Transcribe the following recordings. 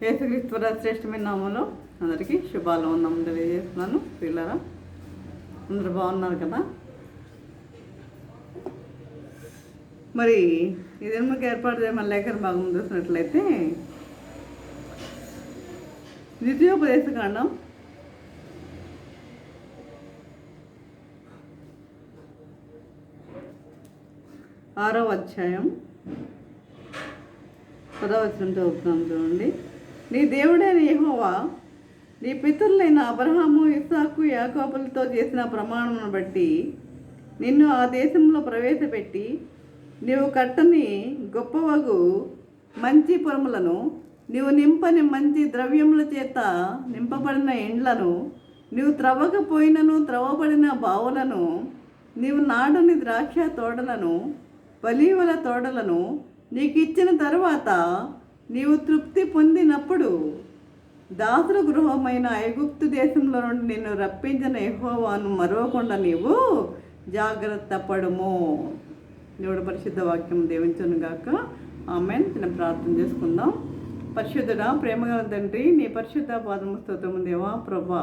యేసుక్రీస్తు శ్రేష్టమైన నామంలో అందరికీ శుభాలు వందనం తెలియజేస్తున్నాను. పిల్లరా అందరూ బాగున్నారు కదా? మరి ఈ దినముకి ఏర్పాటు చేయమని లేఖన భాగం చూసినట్లయితే ద్వితీయోపదేశకాండం 6వ అధ్యాయం 10వ వచనం చదువుతున్నాం. చూడండి. నీ దేవుడైన యెహోవా నీ పితరులైన అబ్రహాము, ఇస్సాకు, యాకోబులతో చేసిన ప్రమాణమును బట్టి నిన్ను ఆ దేశంలో ప్రవేశపెట్టి నీవు కట్టని గొప్పవగు మంచి పురములను, నీవు నింపని మంచి ద్రవ్యముల చేత నింపబడిన ఇండ్లను, నీవు త్రవ్వకపోయినను త్రవ్వబడిన బావులను, నీవు నాడని ద్రాక్ష తోటలను, ఒలీవల తోటలను నీకు ఇచ్చిన తరువాత నీవు తృప్తి పొందినప్పుడు దాసుల గృహమైన ఐగుప్తు దేశంలో నుండి నిన్ను రప్పించిన యెహోవాను మరవకుండా నీవు జాగ్రత్త పడుము. దేవుడు పరిశుద్ధ వాక్యం దీవించును గాక. ఆమేన్. నేను ప్రార్థన చేసుకుందాం. పరిశుద్ధుడా, ప్రేమగల తండ్రి, నీ పరిశుద్ధ పాదము స్తోత్రము దేవా. ప్రభా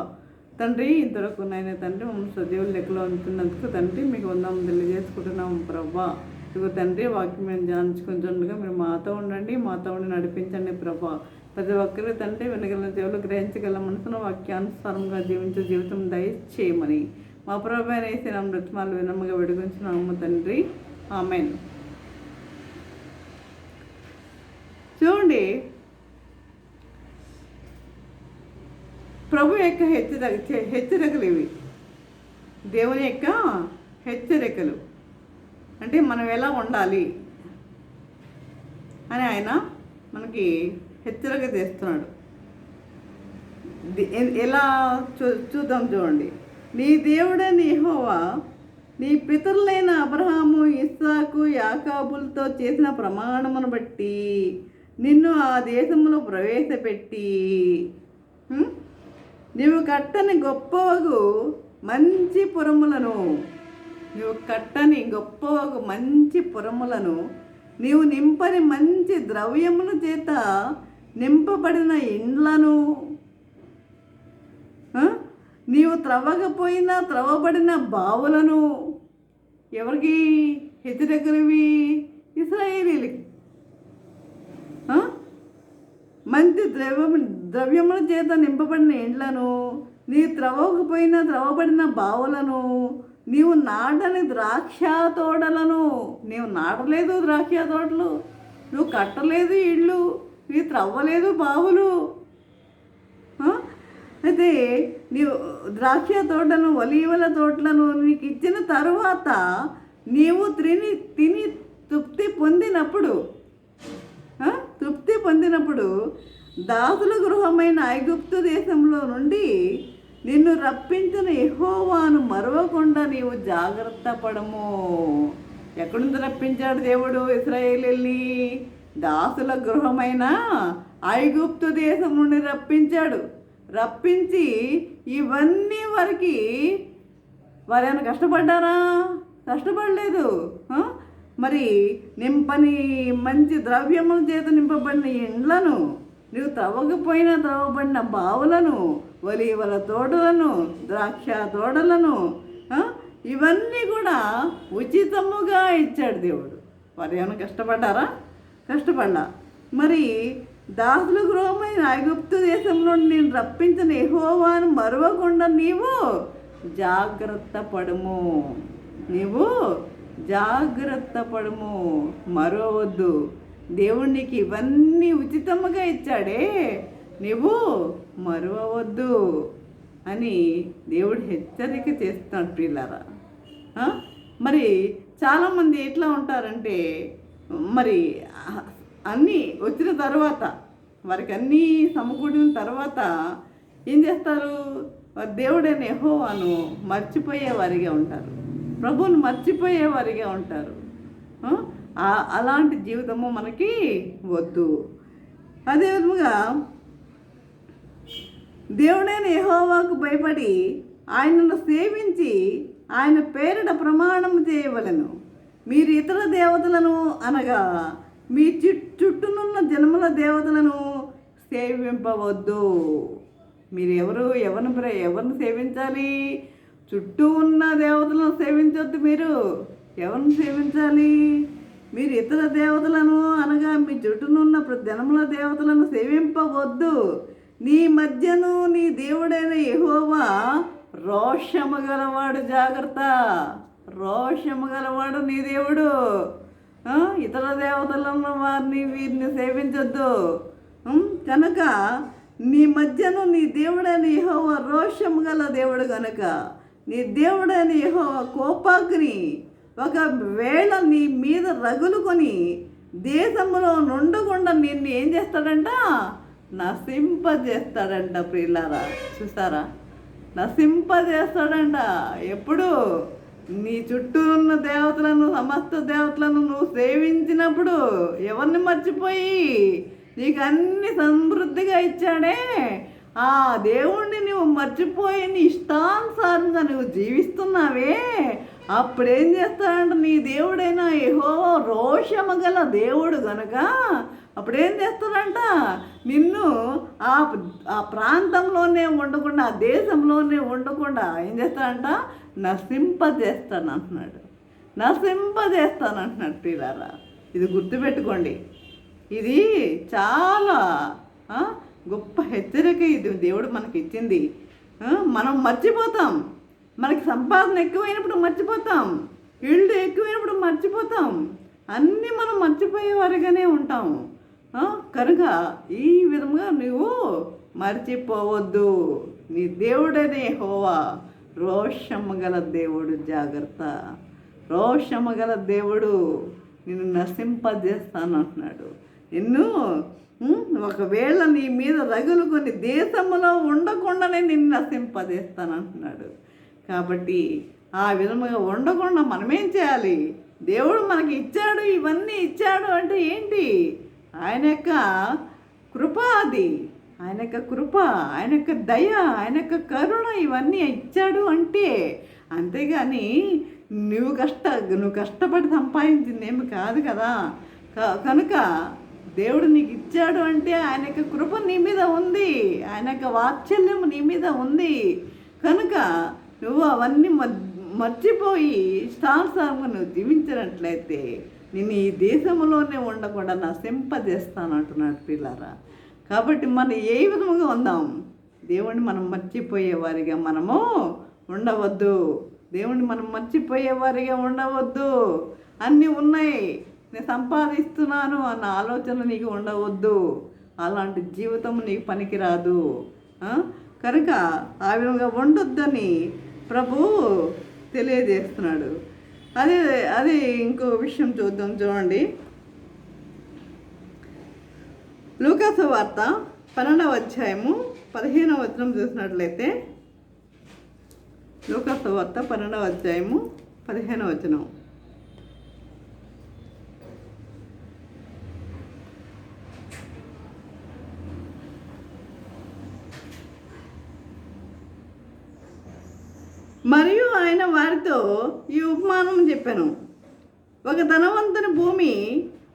తండ్రి, ఇంతవరకు నాయన తండ్రి మమ్మల్ని సజీవుల లెక్కలో ఉంటున్నందుకు తండ్రి మీకు వందనం తెలియజేసుకుంటున్నాము. ప్రభా ఇదిగో తండ్రి, వాక్యం మేము ధ్యానించుకుంటుండగా మీరు మాతో ఉండండి, మాతో ఉండి నడిపించండి. ప్రభా ప్రతి ఒక్కరి తండ్రి వినగల దేవులు గ్రహించగల మనసును వాక్యానుసారంగా జీవించే జీవితం దయచేయమని మా ప్రభు అయిన మృత్మాలు వినమ్మగా విడుగుంచున్నాము తండ్రి. ఆమేన్. చూడండి, ప్రభు యొక్క హెచ్చరికలు ఇవి. దేవుని యొక్క హెచ్చరికలు అంటే మనం ఎలా ఉండాలి అని ఆయన మనకి హెచ్చరిక చేస్తున్నాడు. ఎలా చూద్దాం. చూడండి. నీ దేవుడైన యెహోవా నీ పితరులైన అబ్రహాము, ఇస్సాకు, యాకోబులతో చేసిన ప్రమాణమును బట్టి నిన్ను ఆ దేశంలో ప్రవేశపెట్టి నీవు కట్టని గొప్పవగు మంచి పురములను, నీవు కట్టని గొప్పవగు మంచి పురములను, నీవు నింపని మంచి ద్రవ్యముల చేత నింపబడిన ఇండ్లను, నీవు త్రవ్వకపోయినా త్రవ్వబడిన బావులను. ఎవరికి హెచ్చరికలివి? ఇశ్రాయేలీయులకి. మంచి ద్రవ్యముల చేత నింపబడిన ఇండ్లను, నీవు త్రవ్వకపోయినా త్రవ్వబడిన బావులను, నీవు నాటని ద్రాక్ష తోటలను. నీవు నాటలేదు ద్రాక్ష తోటలు, నువ్వు కట్టలేదు ఇళ్ళు, నీవు త్రవ్వలేదు బావులు. అయితే నీవు ద్రాక్ష తోటలను, ఒలీవల తోటలను నీకు ఇచ్చిన తరువాత నీవు తిని తృప్తి పొందినప్పుడు దాసుల గృహమైన ఐగుప్తు దేశంలో నుండి నిన్ను రప్పించిన యెహోవాను మరవకుండా నీవు జాగ్రత్త పడము. ఎక్కడి నుంచి రప్పించాడు దేవుడు ఇశ్రాయేలీయుల్ని? దాసుల గృహమైన ఐగుప్తు దేశం నుండి రప్పించి ఇవన్నీ వారు ఏమైనా కష్టపడ్డారా? కష్టపడలేదు. మరి నింపని మంచి ద్రవ్యముల చేత నింపబడిన ఇండ్లను, నీవు త్రవ్వకపోయినా త్రవ్వబడిన బావులను, ఒలీవల తోటలను, ద్రాక్ష తోటలను, ఇవన్నీ కూడా ఉచితముగా ఇచ్చాడు దేవుడు. వారు ఏమైనా కష్టపడ్డారా? కష్టపడ్డా. మరి దాసుల గృహమైన ఐగుప్తు దేశంలో నేను రప్పించిన యెహోవాను మరవకుండా నీవు జాగ్రత్త పడుము. మరవద్దు. దేవుడు నీకు ఇవన్నీ ఉచితముగా ఇచ్చాడే, నీవు మరవవద్దు అని దేవుడు హెచ్చరిక చేస్తున్నాడు. పిల్లరా, మరి చాలామంది ఎట్లా ఉంటారంటే, మరి అన్నీ వచ్చిన తర్వాత, వారికి అన్నీ సమకూడిన తర్వాత ఏం చేస్తారు? దేవుడైన యెహోవాను మర్చిపోయేవారిగా ఉంటారు, ప్రభువును మర్చిపోయేవారిగా ఉంటారు. అలాంటి జీవితము మనకి వద్దు. అదేవిధంగా దేవుడైన యెహోవాకు భయపడి ఆయనను సేవించి ఆయన పేరిట ప్రమాణం చేయవలెను. మీరు ఇతర దేవతలను అనగా మీ చుట్టూనున్న జనముల దేవతలను సేవింపవద్దు. మీరు ఎవరిని సేవించాలి? చుట్టూ ఉన్న దేవతలను సేవించొద్దు. మీరు ఎవరిని సేవించాలి? మీరు ఇతర దేవతలను అనగా మీ చుట్టూనున్న జనముల దేవతలను సేవింపవద్దు. నీ మధ్యను నీ దేవుడైన యెహోవా రోషము గలవాడు. జాగ్రత్త, రోషము గలవాడు నీ దేవుడు. ఇతర దేవతలను వీరిని సేవించొద్దు. కనుక నీ మధ్యను నీ దేవుడైన యెహోవా రోషము గల దేవుడు కనుక నీ దేవుడైన యెహోవా కోపాగ్ని ఒకవేళ నీ మీద రగులుకొని దేశంలో నుండకుండా నిన్ను ఏం చేస్తాడంట? నశింపజేస్తాడంట. ప్రియులారా, చూసారా? నశింపజేస్తాడంట. ఎప్పుడు? నీ చుట్టూ ఉన్న దేవతలను, సమస్త దేవతలను నువ్వు సేవించినప్పుడు. ఎవరిని మర్చిపోయి? నీకు అన్ని సమృద్ధిగా ఇచ్చాడే ఆ దేవుణ్ణి నువ్వు మర్చిపోయి నీ ఇష్టానుసారంగా నువ్వు జీవిస్తున్నావే, అప్పుడేం చేస్తాడంట? నీ దేవుడైనా యెహోవా రోషము గల దేవుడు గనక అప్పుడేం చేస్తాడంట? నిన్ను ఆ ప్రాంతంలోనే ఉండకుండా, ఆ దేశంలోనే ఉండకుండా ఏం చేస్తాడంట? నశింపజేస్తానంటున్నాడు. నశింపజేస్తానంటున్నాడు. ప్రియులారా, ఇది గుర్తుపెట్టుకోండి. ఇది చాలా గొప్ప హెచ్చరిక. ఇది దేవుడు మనకి ఇచ్చింది. మనం మర్చిపోతాం. మనకి సంపాదన ఎక్కువైనప్పుడు మర్చిపోతాం, ఇళ్ళు ఎక్కువైనప్పుడు మర్చిపోతాం, అన్నీ మనం మర్చిపోయేవారిగానే ఉంటాం. కనుక ఈ విధంగా నువ్వు మర్చిపోవద్దు. నీ దేవుడనే యెహోవా రోషము గల దేవుడు. జాగ్రత్త, రోషము గల దేవుడు. నిన్ను నశింపజేస్తానంటున్నాడు. నిన్ను ఒకవేళ నీ మీద రగులుకొని దేశంలో ఉండకుండానే నిన్ను నశింపజేస్తానంటున్నాడు. కాబట్టి ఆ విధముగా ఉండకుండా మనమేం చేయాలి? దేవుడు మనకి ఇచ్చాడు, ఇవన్నీ ఇచ్చాడు అంటే ఏంటి? ఆయన యొక్క కృప. అది ఆయన యొక్క కృప, ఆయన యొక్క దయ, ఆయన యొక్క కరుణ, ఇవన్నీ ఇచ్చాడు అంటే. అంతేగాని నువ్వు కష్టపడి సంపాదించింది ఏమి కాదు కదా. కనుక దేవుడు నీకు ఇచ్చాడు అంటే ఆయన యొక్క కృప నీ మీద ఉంది, ఆయన యొక్క వాత్సల్యం నీ మీద ఉంది. కనుక నువ్వు అవన్నీ మర్చిపోయి ఇష్టానుసారంగా నువ్వు జీవించినట్లయితే నేను ఈ దేశంలోనే ఉండకుండా నశింపజేస్తానంటున్నాడు. పిల్లారా, కాబట్టి మనం ఏ విధముగా ఉందాం? దేవుణ్ణి మనం మర్చిపోయేవారిగా మనము ఉండవద్దు. దేవుణ్ణి మనం మర్చిపోయేవారిగా ఉండవద్దు. అన్నీ ఉన్నాయి, నేను సంపాదిస్తున్నాను అన్న ఆలోచన నీకు ఉండవద్దు. అలాంటి జీవితం నీకు పనికిరాదు. కనుక ఆ విధంగా ఉండొద్దని ప్రభు తెలియజేస్తున్నాడు. అదే ఇంకో విషయం చూద్దాం. చూడండి, లూకా సువార్త 12వ అధ్యాయము 15వ వచనం చూసినట్లయితే, లూకా సువార్త 12వ అధ్యాయము 15వ వచనం. మరియు ఆయన వారితో ఈ ఉపమానం చెప్పాను. ఒక ధనవంతుని భూమి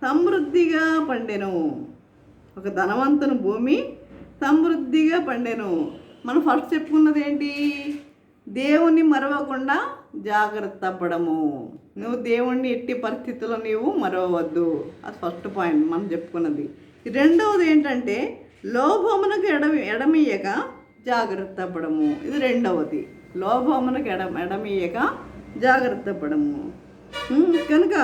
సమృద్ధిగా పండెను. ఒక ధనవంతుని భూమి సమృద్ధిగా పండెను. మనం ఫస్ట్ చెప్పుకున్నది ఏంటి? దేవుణ్ణి మరవకుండా జాగ్రత్త పడము. నువ్వు దేవుణ్ణి ఎట్టి పరిస్థితుల్లో నీవు మరవవద్దు. అది ఫస్ట్ పాయింట్ మనం చెప్పుకున్నది. రెండవది ఏంటంటే లోభమునకు ఎడమియ్యక జాగ్రత్త పడము. ఇది రెండవది. లోభమునకు ఎడమియ్యక జాగ్రత్త పడము. కనుక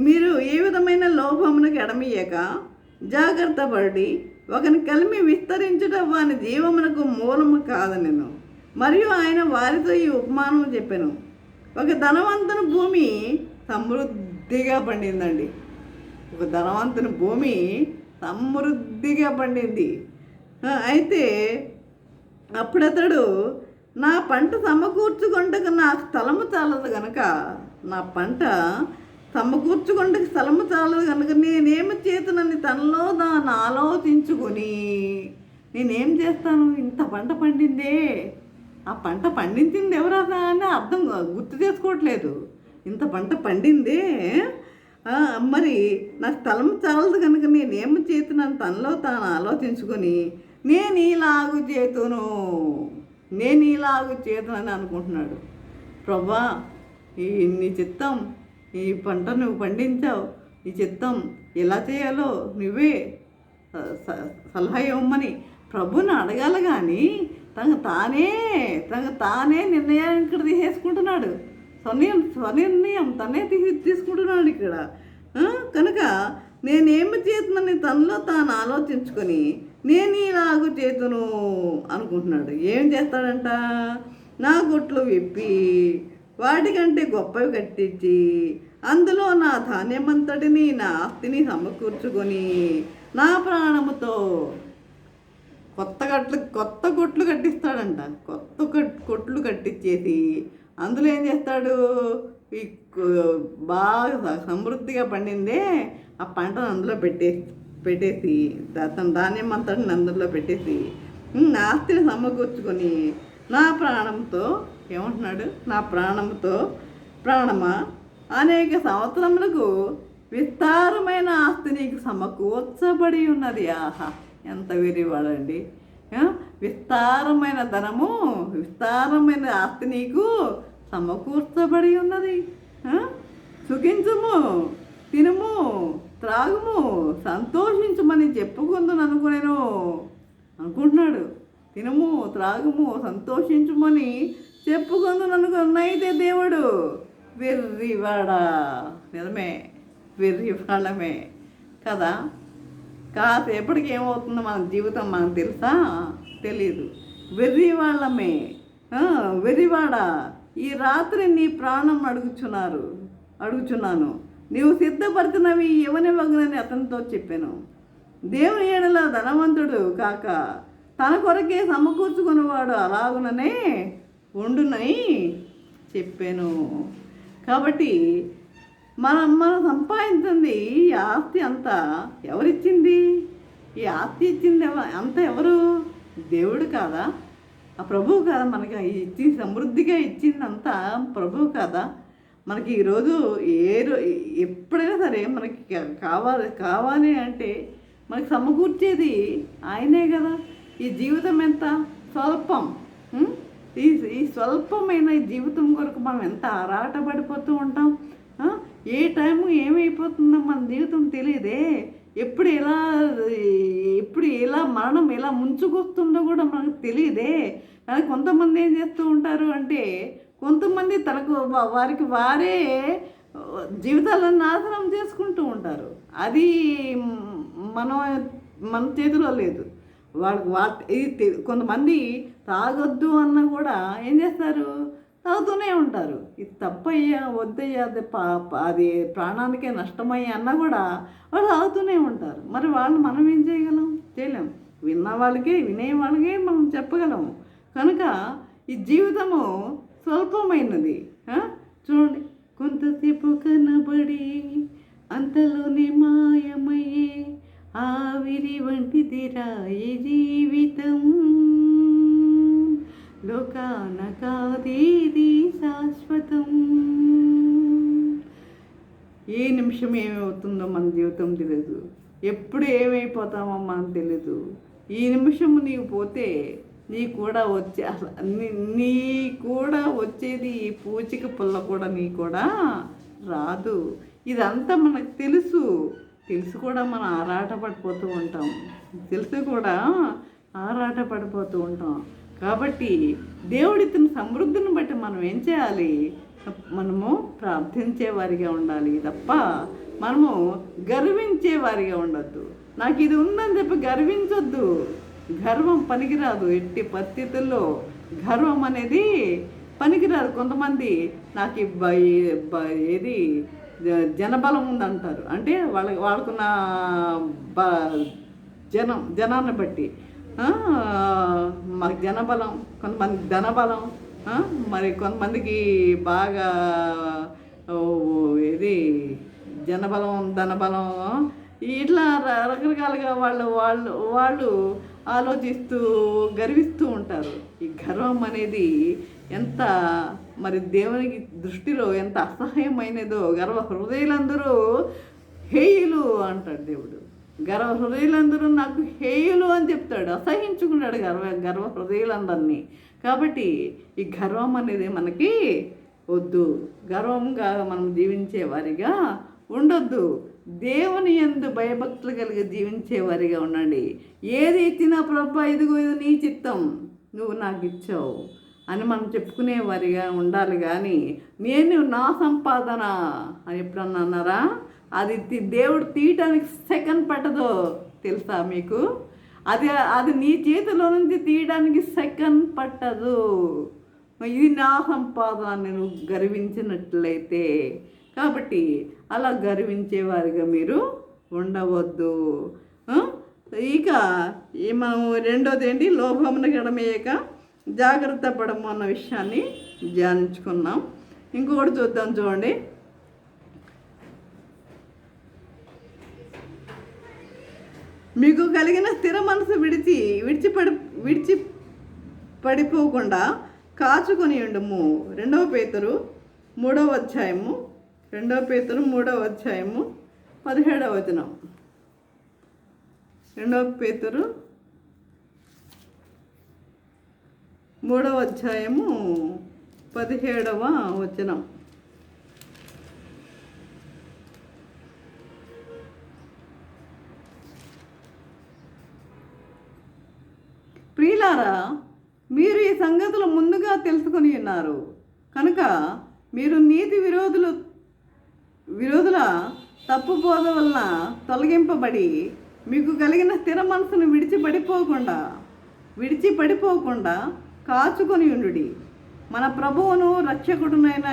మీరు ఏ విధమైన లోభమునకు ఎడమియ్యక జాగ్రత్త పడి ఒకని కలిమి విస్తరించడం వాని జీవమునకు మూలము కాదనెను. మరియు ఆయన వారితో ఈ ఉపమానం చెప్పాను. ఒక ధనవంతుని భూమి సమృద్ధిగా పండిందండి. ఒక ధనవంతుని భూమి సమృద్ధిగా పండింది. అయితే అప్పుడతడు నా పంట సమకూర్చుకుంటకు నా స్థలము చాలదు కనుక, నా పంట సమకూర్చుకుంటకు స్థలము చాలదు కనుక నేనేమి చేతునని తనలో దాన్ని ఆలోచించుకొని నేనేం చేస్తాను? ఇంత పంట పండిందే, ఆ పంట పండించింది ఎవరదా అని గుర్తు చేసుకోవట్లేదు. ఇంత పంట పండిందే, మరి నా స్థలం చాలదు కనుక నేనేమి చేతున్నాను తనలో తాను ఆలోచించుకొని నేను ఇలాగు చేతునని అనుకుంటున్నాడు. ప్రభా, నీ చిత్తం, ఈ పంట నువ్వు పండించావు, ఈ చిత్తం ఎలా చేయాలో నువ్వే సలహా ఇవ్వమని ప్రభుని అడగాలి. కానీ తనకు తానే నిర్ణయం ఇక్కడ తీసేసుకుంటున్నాడు. స్వనిర్ణయం తనే తీసుకుంటున్నాడు ఇక్కడ. కనుక నేనేమి చేతునని తనలో తాను ఆలోచించుకొని నేను ఇలాగూ చేతును అనుకుంటున్నాడు. ఏం చేస్తాడంట? నా గుట్లు విప్పి వాటికంటే గొప్పవి కట్టించి అందులో నా ధాన్యమంతటిని నా ఆస్తిని సమకూర్చుకొని నా ప్రాణముతో కొత్త కొట్లు కట్టిస్తాడంట. కొట్లు కట్టించేసి అందులో ఏం చేస్తాడు? ఈ బాగా సమృద్ధిగా పండిందే ఆ పంటను అందులో పెట్టేసి తన ధాన్యం అంతటిని అందులో పెట్టేసి నా ఆస్తిని సమకూర్చుకొని నా ప్రాణంతో ఏమంటున్నాడు? నా ప్రాణమా అనేక సంవత్సరములకు విస్తారమైన ఆస్తి నీకు సమకూర్చబడి ఉన్నది. ఆహా, ఎంత వెరివాడండి! విస్తారమైన ధనము, విస్తారమైన ఆస్తి నీకు సమకూర్చబడి ఉన్నది. సుఖించుము, తినుము, త్రాగుము, సంతోషించుమని చెప్పుకుందును అనుకుంటున్నాడు. తినుము, త్రాగుము, సంతోషించుమని చెప్పుకుందును అనుకున్నైతే దేవుడు వెర్రివాడా! నిజమే, వెర్రివాళ్ళమే కదా. కాసేపటికి ఏమవుతుందో మన జీవితం మనకు తెలుసా? తెలీదు. వెర్రివాళ్ళమే. వెర్రివాడా, ఈ రాత్రి నీ ప్రాణం అడుగుచున్నాను. నీవు సిద్ధపరిచినవి ఇవ్వనివ్వగనని అతనితో చెప్పాను. దేవుని ఏడల ధనవంతుడు కాక తన కొరకే సమకూర్చుకునేవాడు అలాగుననే ఉండునని చెప్పాను. కాబట్టి మనం సంపాదించింది ఈ ఆస్తి అంతా ఎవరిచ్చింది? ఈ ఆస్తి ఇచ్చింది అంతా ఎవరు? దేవుడు కాదా? ఆ ప్రభువు కాదా? మనకి సమృద్ధిగా ఇచ్చిందంతా ప్రభువు కాదా? మనకి ఈరోజు ఎప్పుడైనా సరే మనకి కావాలి అంటే మనకి సమకూర్చేది ఆయనే కదా. ఈ జీవితం ఎంత స్వల్పం. ఈ స్వల్పమైన ఈ జీవితం కొరకు మనం ఎంత ఆరాటపడిపోతూ ఉంటాం. ఏ టైము ఏమైపోతుందో మన జీవితం తెలియదే. ఎప్పుడు ఎలా మరణం ఎలా ముంచుకొస్తుందో కూడా మనకు తెలియదే. కానీ కొంతమంది ఏం చేస్తూ ఉంటారు అంటే, కొంతమంది వారికి వారే జీవితాలను నాశనం చేసుకుంటూ ఉంటారు. అది మన చేతిలో లేదు. కొంతమంది తాగొద్దు అన్న కూడా ఏం చేస్తారు? తాగుతూనే ఉంటారు. ఇది తప్పయ్యా, వద్దయ్యా, అది ప్రాణానికే నష్టమయ్యా అన్నా కూడా వాళ్ళు తాగుతూనే ఉంటారు. మరి మనం ఏం చేయలేం. వినే వాళ్ళకే మనం చెప్పగలము. కనుక ఈ జీవితము స్వల్పమైనది. చూడండి, కొంతసేపు కనబడి అంతలోనే మాయమయ్యే ఆవిరి వంటిదిరా ఈ జీవితం. లోకాన కాదేది శాశ్వతం. ఏ నిమిషం ఏమవుతుందో మన జీవితం తెలియదు. ఎప్పుడు ఏమైపోతామో మనకు తెలీదు. ఈ నిమిషం నీవు పోతే నీ కూడా వచ్చేది ఈ పూచిక పుల్ల కూడా నీ కూడా రాదు. ఇదంతా మనకు తెలుసు కూడా మనం ఆరాటపడిపోతూ ఉంటాం. కాబట్టి దేవుడిచ్చిన సమృద్ధిని బట్టి మనం ఏం చేయాలి? మనము ప్రార్థించే వారిగా ఉండాలి తప్ప మనము గర్వించే వారిగా ఉండొద్దు. నాకు ఇది ఉందని చెప్పి గర్వించొద్దు. గర్వం పనికిరాదు. ఎట్టి పరిస్థితుల్లో గర్వం అనేది పనికిరాదు. కొంతమంది నాకు ఏది జనబలం ఉందంటారు. అంటే వాళ్ళకున్న జనాన్ని బట్టి మాకు జనబలం, కొంతమంది ధనబలం, మరి కొంతమందికి బాగా ఏది జనబలం, ధనబలం, ఇట్లా రకరకాలుగా వాళ్ళు ఆలోచిస్తూ గర్విస్తూ ఉంటారు. ఈ గర్వం అనేది ఎంత మరి దేవునికి దృష్టిలో ఎంత అసహ్యమైనదో. గర్వ హృదయులందరూ హేయులు అంటాడు దేవుడు. గర్వ హృదయులందరూ నాకు హేయులు అని చెప్తాడు. అసహించుకున్నాడు గర్వ హృదయులందరినీ. కాబట్టి ఈ గర్వం అనేది మనకి వద్దు. గర్వంగా మనం జీవించే వారిగా ఉండొద్దు. దేవుని యందు భయభక్తులు కలిగి జీవించేవారిగా ఉండండి. ఏది ఇచ్చినా ప్రభా ఇదిగో ఇది నీ చిత్తం, నువ్వు నాకు ఇచ్చావు అని మనం చెప్పుకునేవారిగా ఉండాలి. కానీ నేను నా సంపాదన అని ఎప్పుడన్నా అన్నారా? అది దేవుడు తీయటానికి సెకండ్ పట్టదో తెలుసా మీకు? అది నీ చేతిలో నుంచి తీయడానికి సెకండ్ పట్టదు. ఇది నా సంపాదన నువ్వు గర్వించినట్లయితే. కాబట్టి అలా గర్వించేవారిగా మీరు ఉండవద్దు. ఇక మనం రెండోది ఏంటి? లోభమున గడమేయక జాగ్రత్త పడము అన్న విషయాన్ని ధ్యానించుకున్నాం. ఇంకొకటి చూద్దాం, చూడండి. మీకు కలిగిన స్థిర మనసు విడిచి పడిపోకుండా కాచుకొని ఉండుము. 2 పేతురు 3వ అధ్యాయము 17వ వచనం. 2 పేతురు 3వ అధ్యాయము 17వ వచనం. ప్రియులారా, మీరు ఈ సంగతులు ముందుగా తెలుసుకొని ఉన్నారు కనుక మీరు నీతి విరోధుల తప్పు బోధ వలన తొలగింపబడి మీకు కలిగిన స్థిర మనసును విడిచిపడిపోకుండా కాచుకొని ఉండుడి. మన ప్రభువును రక్షకుడునైన